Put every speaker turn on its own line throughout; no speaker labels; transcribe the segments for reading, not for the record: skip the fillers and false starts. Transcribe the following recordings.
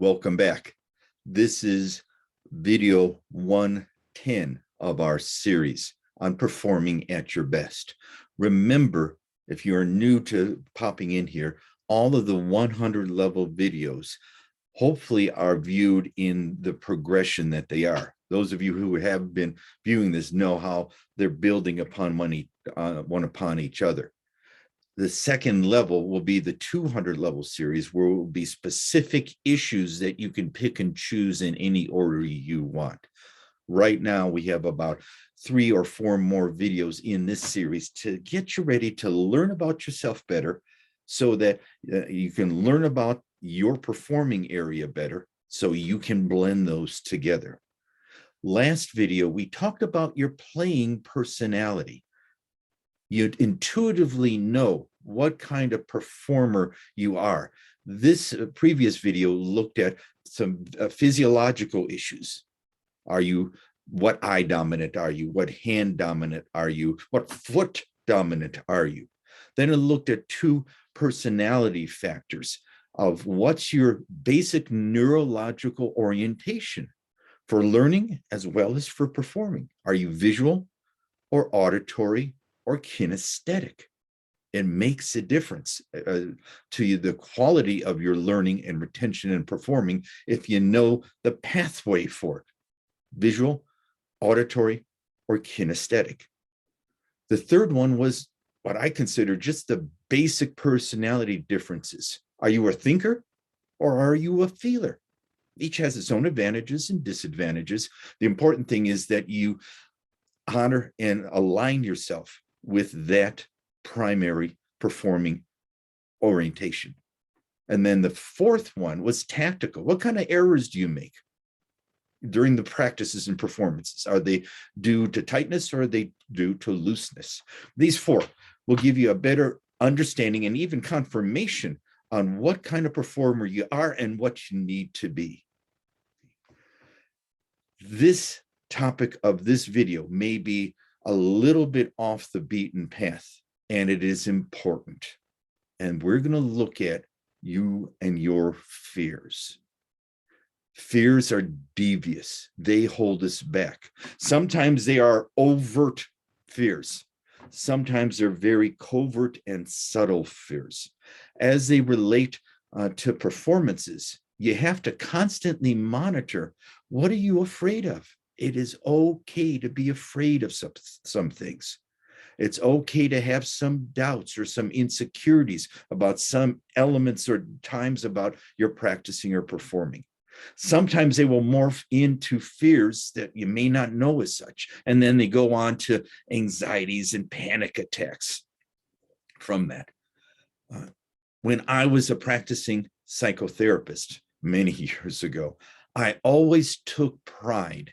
Welcome back. This is video 110 of our series on performing at your best. Remember, if you're new to popping in here, all of the 100 level videos hopefully are viewed in the progression that they are. Those of you who have been viewing this know how they're building upon one upon each other. The second level will be the 200 level series, where it will be specific issues that you can pick and choose in any order you want. Right now, we have about 3 or 4 more videos in this series to get you ready to learn about yourself better, so that you can learn about your performing area better, so you can blend those together. Last video, we talked about your playing personality. You'd intuitively know what kind of performer you are. This previous video looked at some physiological issues. What eye dominant are you? What hand dominant are you? What foot dominant are you? Then it looked at 2 personality factors of what's your basic neurological orientation for learning as well as for performing. Are you visual or auditory or kinesthetic? It makes a difference to you, the quality of your learning and retention and performing, if you know the pathway for it: visual, auditory, or kinesthetic. The third one was what I consider just the basic personality differences. Are you a thinker or are you a feeler? Each has its own advantages and disadvantages. The important thing is that you honor and align yourself with that primary performing orientation. And then the fourth one was tactical. What kind of errors do you make during the practices and performances? Are they due to tightness or are they due to looseness? These 4 will give you a better understanding and even confirmation on what kind of performer you are and what you need to be. This topic of this video may be a little bit off the beaten path, and it is important. And we're going to look at you and your fears. Fears are devious. They hold us back. Sometimes they are overt fears. Sometimes they're very covert and subtle fears. As they relate to performances, you have to constantly monitor, what are you afraid of? It is okay to be afraid of some things. It's okay to have some doubts or some insecurities about some elements or times about your practicing or performing. Sometimes they will morph into fears that you may not know as such, and then they go on to anxieties and panic attacks from that. When I was a practicing psychotherapist many years ago, I always took pride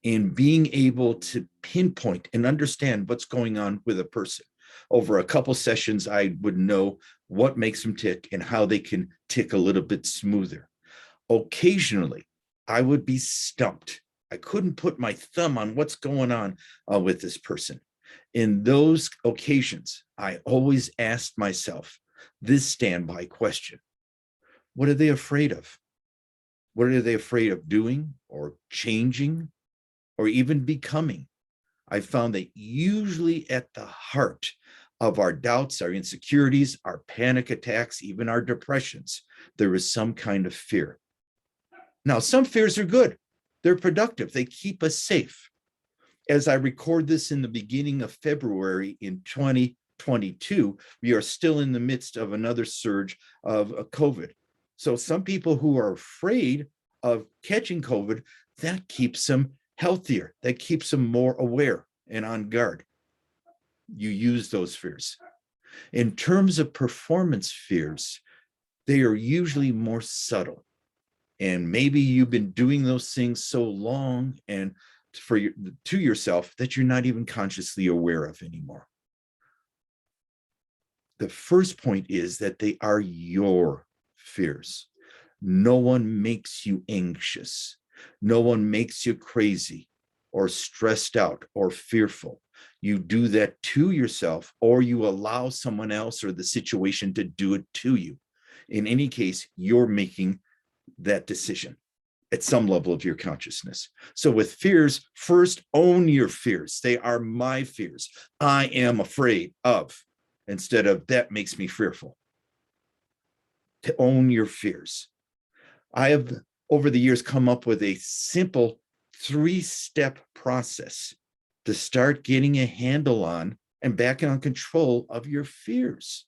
in being able to pinpoint and understand what's going on with a person. Over a couple sessions, I would know what makes them tick and how they can tick a little bit smoother. Occasionally, I would be stumped. I couldn't put my thumb on what's going on with this person. In those occasions, I always asked myself this standby question: what are they afraid of? What are they afraid of doing or changing or even becoming? I found that usually at the heart of our doubts, our insecurities, our panic attacks, even our depressions, there is some kind of fear. Now, some fears are good. They're productive. They keep us safe. As I record this in the beginning of February in 2022, we are still in the midst of another surge of COVID. So some people who are afraid of catching COVID, that keeps them healthier. That keeps them more aware and on guard. You use those fears. In terms of performance fears, they are usually more subtle. And maybe you've been doing those things so long and to yourself that you're not even consciously aware of anymore. The first point is that they are your fears. No one makes you anxious. No one makes you crazy or stressed out or fearful. You do that to yourself, or you allow someone else or the situation to do it to you. In any case, you're making that decision at some level of your consciousness. So with fears, first own your fears. They are my fears. I am afraid of, instead of that makes me fearful. To own your fears. I have, over the years, come up with a simple 3-step process to start getting a handle on and back on control of your fears.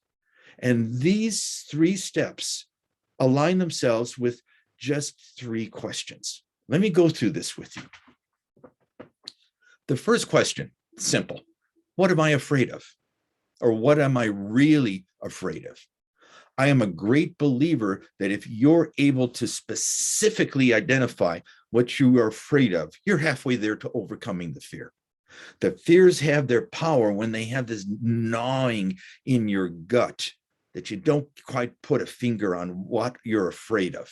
And these 3 steps align themselves with just 3 questions. Let me go through this with you. The first question, simple. What am I afraid of? Or what am I really afraid of? I am a great believer that if you're able to specifically identify what you are afraid of, you're halfway there to overcoming the fear. The fears have their power when they have this gnawing in your gut that you don't quite put a finger on what you're afraid of.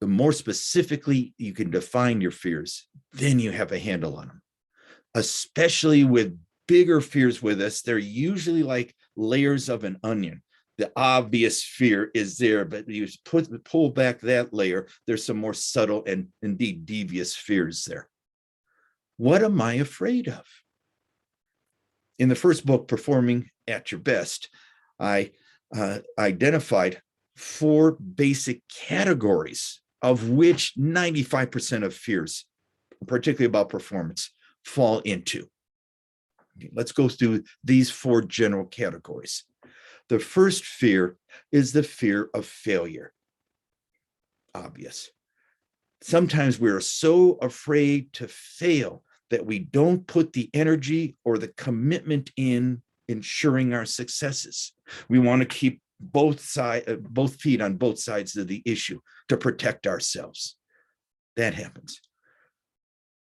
The more specifically you can define your fears, then you have a handle on them. Especially with bigger fears with us, they're usually like layers of an onion. The obvious fear is there, but you pull back that layer, there's some more subtle and indeed devious fears there. What am I afraid of? In the first book, Performing at Your Best, I identified 4 basic categories of which 95% of fears, particularly about performance, fall into. Okay, let's go through these 4 general categories. The first fear is the fear of failure. Obvious. Sometimes we're so afraid to fail that we don't put the energy or the commitment in ensuring our successes. We want to keep both feet on both sides of the issue to protect ourselves. That happens.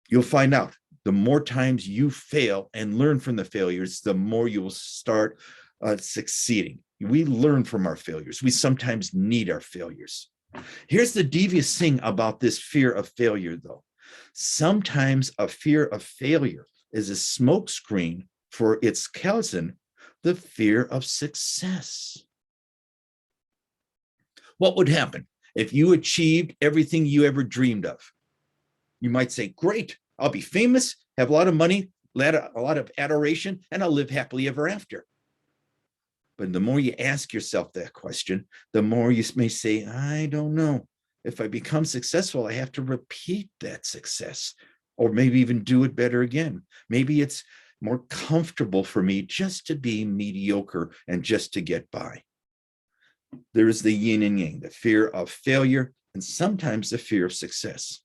You'll find out the more times you fail and learn from the failures, the more you will start succeeding. We learn from our failures. We sometimes need our failures. Here's the devious thing about this fear of failure, though. Sometimes a fear of failure is a smokescreen for its cousin, the fear of success. What would happen if you achieved everything you ever dreamed of? You might say, great, I'll be famous, have a lot of money, a lot of adoration, and I'll live happily ever after. But the more you ask yourself that question, the more you may say, I don't know. If I become successful, I have to repeat that success, or maybe even do it better again. Maybe it's more comfortable for me just to be mediocre and just to get by. There's the yin and yang, the fear of failure, and sometimes the fear of success.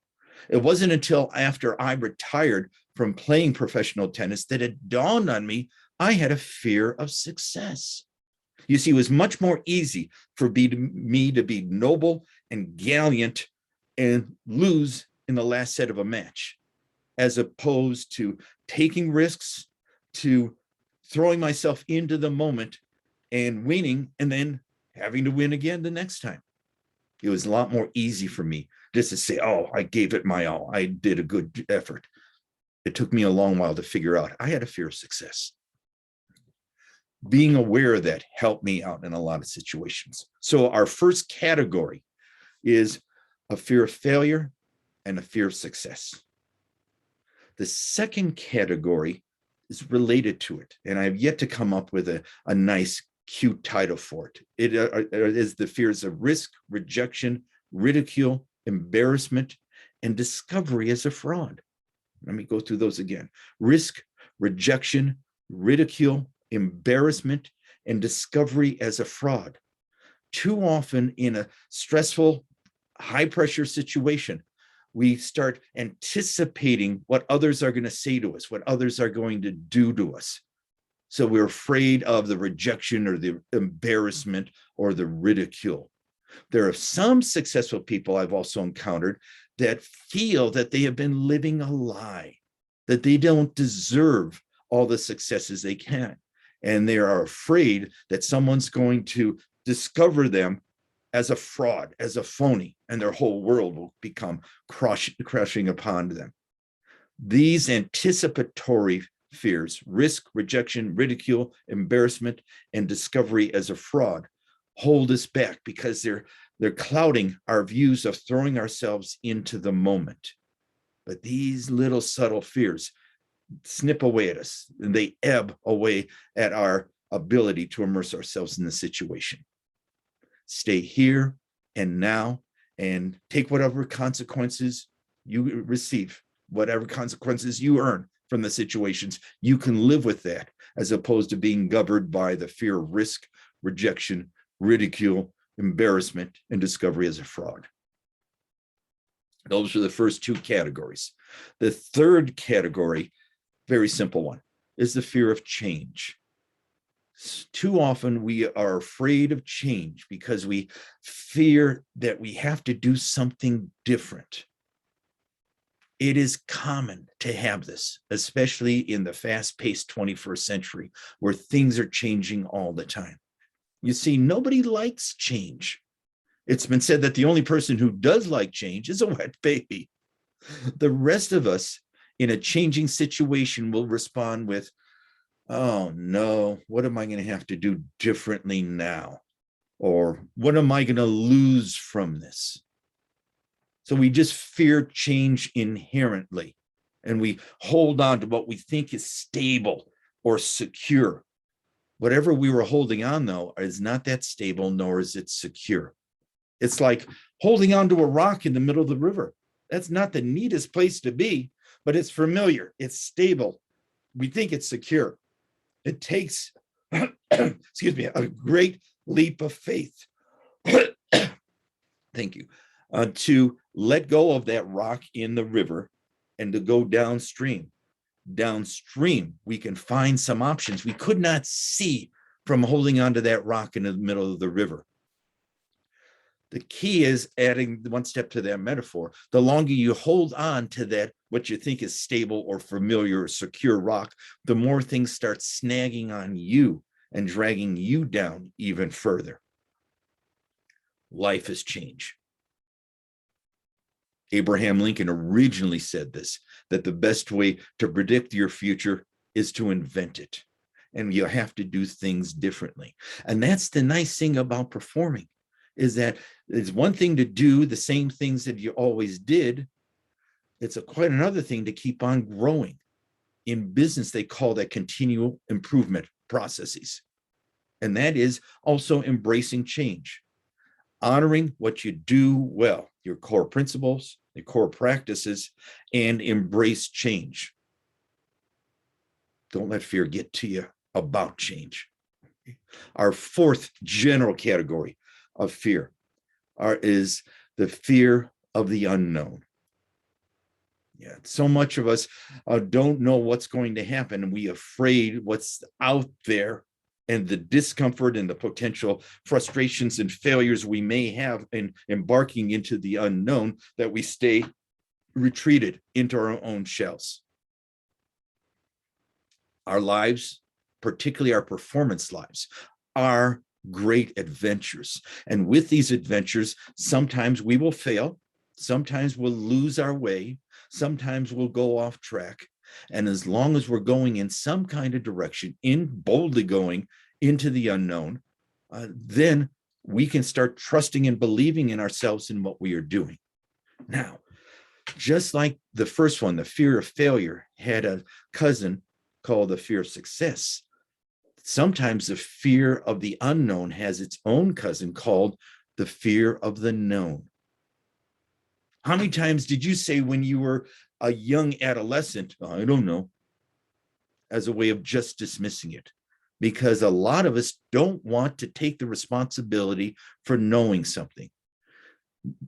It wasn't until after I retired from playing professional tennis that it dawned on me I had a fear of success. You see, it was much more easy for me to be noble and gallant and lose in the last set of a match, as opposed to taking risks, to throwing myself into the moment and winning, and then having to win again the next time. It was a lot more easy for me just to say, oh, I gave it my all. I did a good effort. It took me a long while to figure out I had a fear of success. Being aware of that helped me out in a lot of situations. So our first category is a fear of failure and a fear of success. The second category is related to it, and I've yet to come up with a nice, cute title for it. It is the fears of risk, rejection, ridicule, embarrassment, and discovery as a fraud. Let me go through those again. Risk, rejection, ridicule, embarrassment, and discovery as a fraud. Too often in a stressful, high-pressure situation, we start anticipating what others are going to say to us, what others are going to do to us. So we're afraid of the rejection or the embarrassment or the ridicule. There are some successful people I've also encountered that feel that they have been living a lie, that they don't deserve all the successes they can. And they are afraid that someone's going to discover them as a fraud, as a phony, and their whole world will become crashing upon them. These anticipatory fears, risk, rejection, ridicule, embarrassment, and discovery as a fraud, hold us back because they're They're clouding our views of throwing ourselves into the moment. But these little subtle fears snip away at us, and they ebb away at our ability to immerse ourselves in the situation. Stay here and now and take whatever consequences you receive, whatever consequences you earn from the situations. You can live with that, as opposed to being governed by the fear of risk, rejection, ridicule, embarrassment, and discovery as a fraud. Those are the first two categories. The third category, very simple one, is the fear of change. Too often we are afraid of change because we fear that we have to do something different. It is common to have this, especially in the fast-paced 21st century, where things are changing all the time. You see, nobody likes change. It's been said that the only person who does like change is a wet baby. The rest of us in a changing situation will respond with, oh no, what am I going to have to do differently now? Or what am I going to lose from this? So we just fear change inherently, and we hold on to what we think is stable or secure. Whatever we were holding on, though, is not that stable, nor is it secure. It's like holding on to a rock in the middle of the river. That's not the neatest place to be, but it's familiar, it's stable. We think it's secure. It takes, excuse me, a great leap of faith. Thank you. To let go of that rock in the river and to go downstream. Downstream, we can find some options we could not see from holding onto that rock in the middle of the river. The key is adding one step to that metaphor. The longer you hold on to that, what you think is stable or familiar or secure rock, the more things start snagging on you and dragging you down even further. Life is change. Abraham Lincoln originally said this, that the best way to predict your future is to invent it. And you have to do things differently. And that's the nice thing about performing, is that it's one thing to do the same things that you always did. It's quite another thing to keep on growing. In business, they call that continual improvement processes. And that is also embracing change, honoring what you do well, your core principles, your core practices, and embrace change. Don't let fear get to you about change. Our fourth general category of fear is the fear of the unknown. Yeah, so much of us don't know what's going to happen, and we are afraid what's out there and the discomfort and the potential frustrations and failures we may have in embarking into the unknown, that we stay retreated into our own shells. Our lives, particularly our performance lives, are great adventures. And with these adventures, sometimes we will fail, sometimes we'll lose our way, sometimes we'll go off track. And as long as we're going in some kind of direction, boldly going into the unknown, then we can start trusting and believing in ourselves and what we are doing. Now, just like the first one, the fear of failure had a cousin called the fear of success. Sometimes the fear of the unknown has its own cousin called the fear of the known. How many times did you say when you were a young adolescent, I don't know, as a way of just dismissing it? Because a lot of us don't want to take the responsibility for knowing something.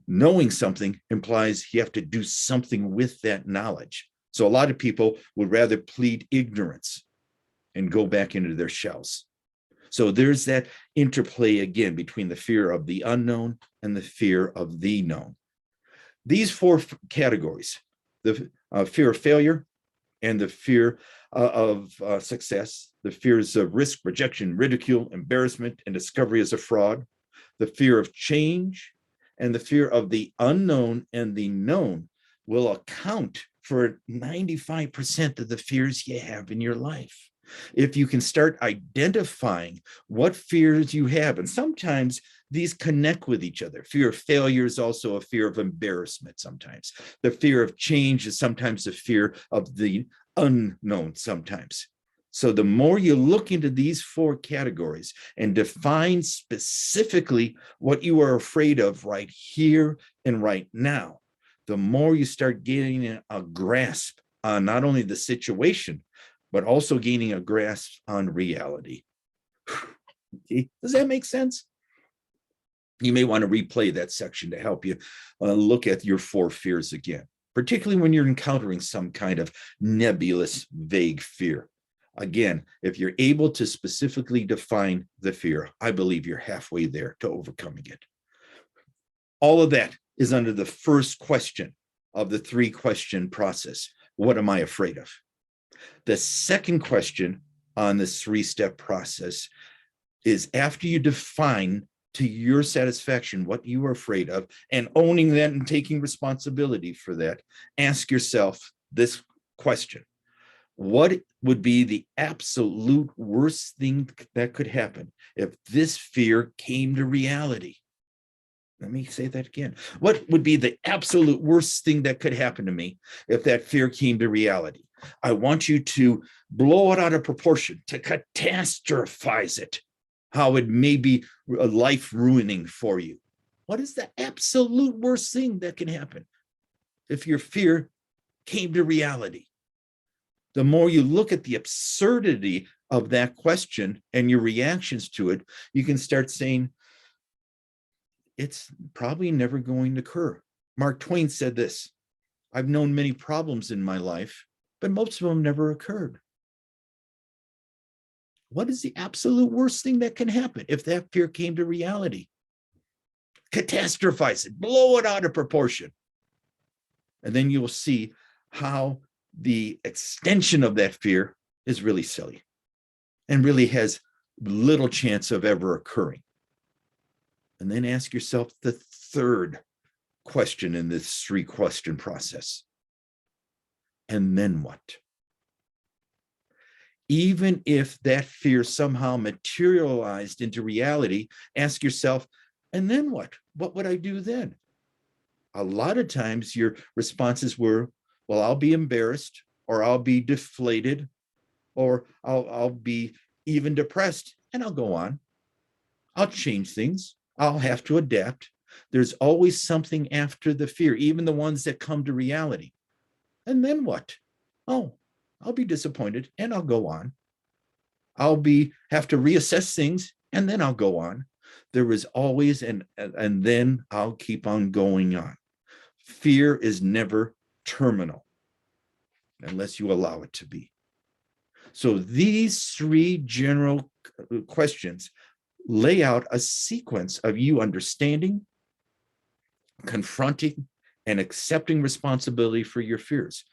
Knowing something implies you have to do something with that knowledge. So a lot of people would rather plead ignorance and go back into their shells. So there's that interplay again between the fear of the unknown and the fear of the known. These four categories, the fear of failure and the fear of success, the fears of risk, rejection, ridicule, embarrassment, and discovery as a fraud, the fear of change, and the fear of the unknown and the known will account for 95% of the fears you have in your life. If you can start identifying what fears you have, and sometimes these connect with each other. Fear of failure is also a fear of embarrassment sometimes. The fear of change is sometimes the fear of the unknown sometimes. So the more you look into these four categories and define specifically what you are afraid of right here and right now, the more you start getting a grasp on not only the situation, but also gaining a grasp on reality. Okay. Does that make sense? You may want to replay that section to help you look at your four fears again, particularly when you're encountering some kind of nebulous, vague fear. Again, if you're able to specifically define the fear, I believe you're halfway there to overcoming it. All of that is under the first question of the 3-question process. What am I afraid of? The second question on this 3-step process is, after you define to your satisfaction what you are afraid of and owning that and taking responsibility for that, ask yourself this question: what would be the absolute worst thing that could happen if this fear came to reality? Let me say that again. What would be the absolute worst thing that could happen to me if that fear came to reality? I want you to blow it out of proportion, to catastrophize it, how it may be life ruining for you. What is the absolute worst thing that can happen if your fear came to reality? The more you look at the absurdity of that question and your reactions to it, you can start saying, it's probably never going to occur. Mark Twain said this: I've known many problems in my life, but most of them never occurred. What is the absolute worst thing that can happen if that fear came to reality? Catastrophize it, blow it out of proportion. And then you will see how the extension of that fear is really silly and really has little chance of ever occurring. And then ask yourself the third question in this 3-question process. And then what? Even if that fear somehow materialized into reality, ask yourself, and then what? What would I do then? A lot of times your responses were, well, I'll be embarrassed, or I'll be deflated, or I'll be even depressed, and I'll go on. I'll change things. I'll have to adapt. There's always something after the fear, even the ones that come to reality. And then what? Oh, I'll be disappointed and I'll go on. I'll have to reassess things and then I'll go on. There is always and then I'll keep on going on. Fear is never terminal unless you allow it to be. So these 3 general questions lay out a sequence of you understanding, confronting, and accepting responsibility for your fears.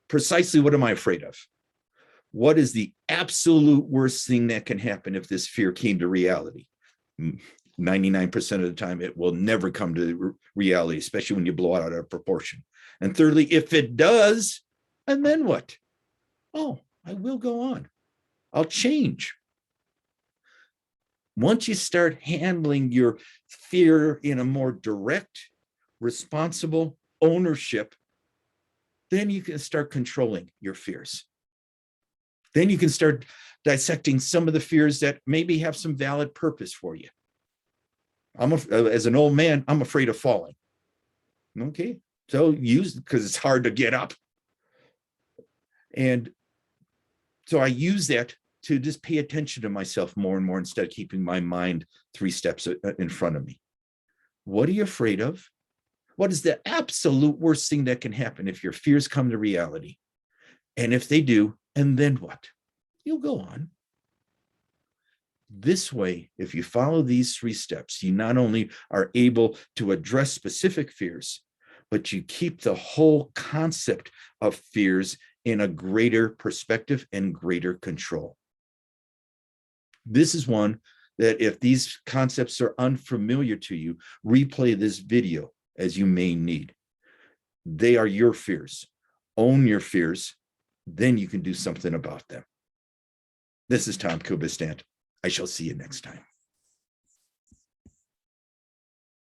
Precisely, what am I afraid of? What is the absolute worst thing that can happen if this fear came to reality? 99% of the time, it will never come to reality, especially when you blow it out of proportion. And thirdly, if it does, and then what? Oh, I will go on. I'll change. Once you start handling your fear in a more direct, responsible ownership, then you can start controlling your fears. Then you can start dissecting some of the fears that maybe have some valid purpose for you. As an old man, I'm afraid of falling. Okay, so use it because it's hard to get up. And so I use that to just pay attention to myself more and more instead of keeping my mind 3 steps in front of me. What are you afraid of? What is the absolute worst thing that can happen if your fears come to reality? And if they do, and then what? You'll go on. This way, if you follow these 3 steps, you not only are able to address specific fears, but you keep the whole concept of fears in a greater perspective and greater control. This is one that if these concepts are unfamiliar to you, replay this video as you may need. They are your fears. Own your fears, then you can do something about them. This is Tom Kubistant. I shall see you next time.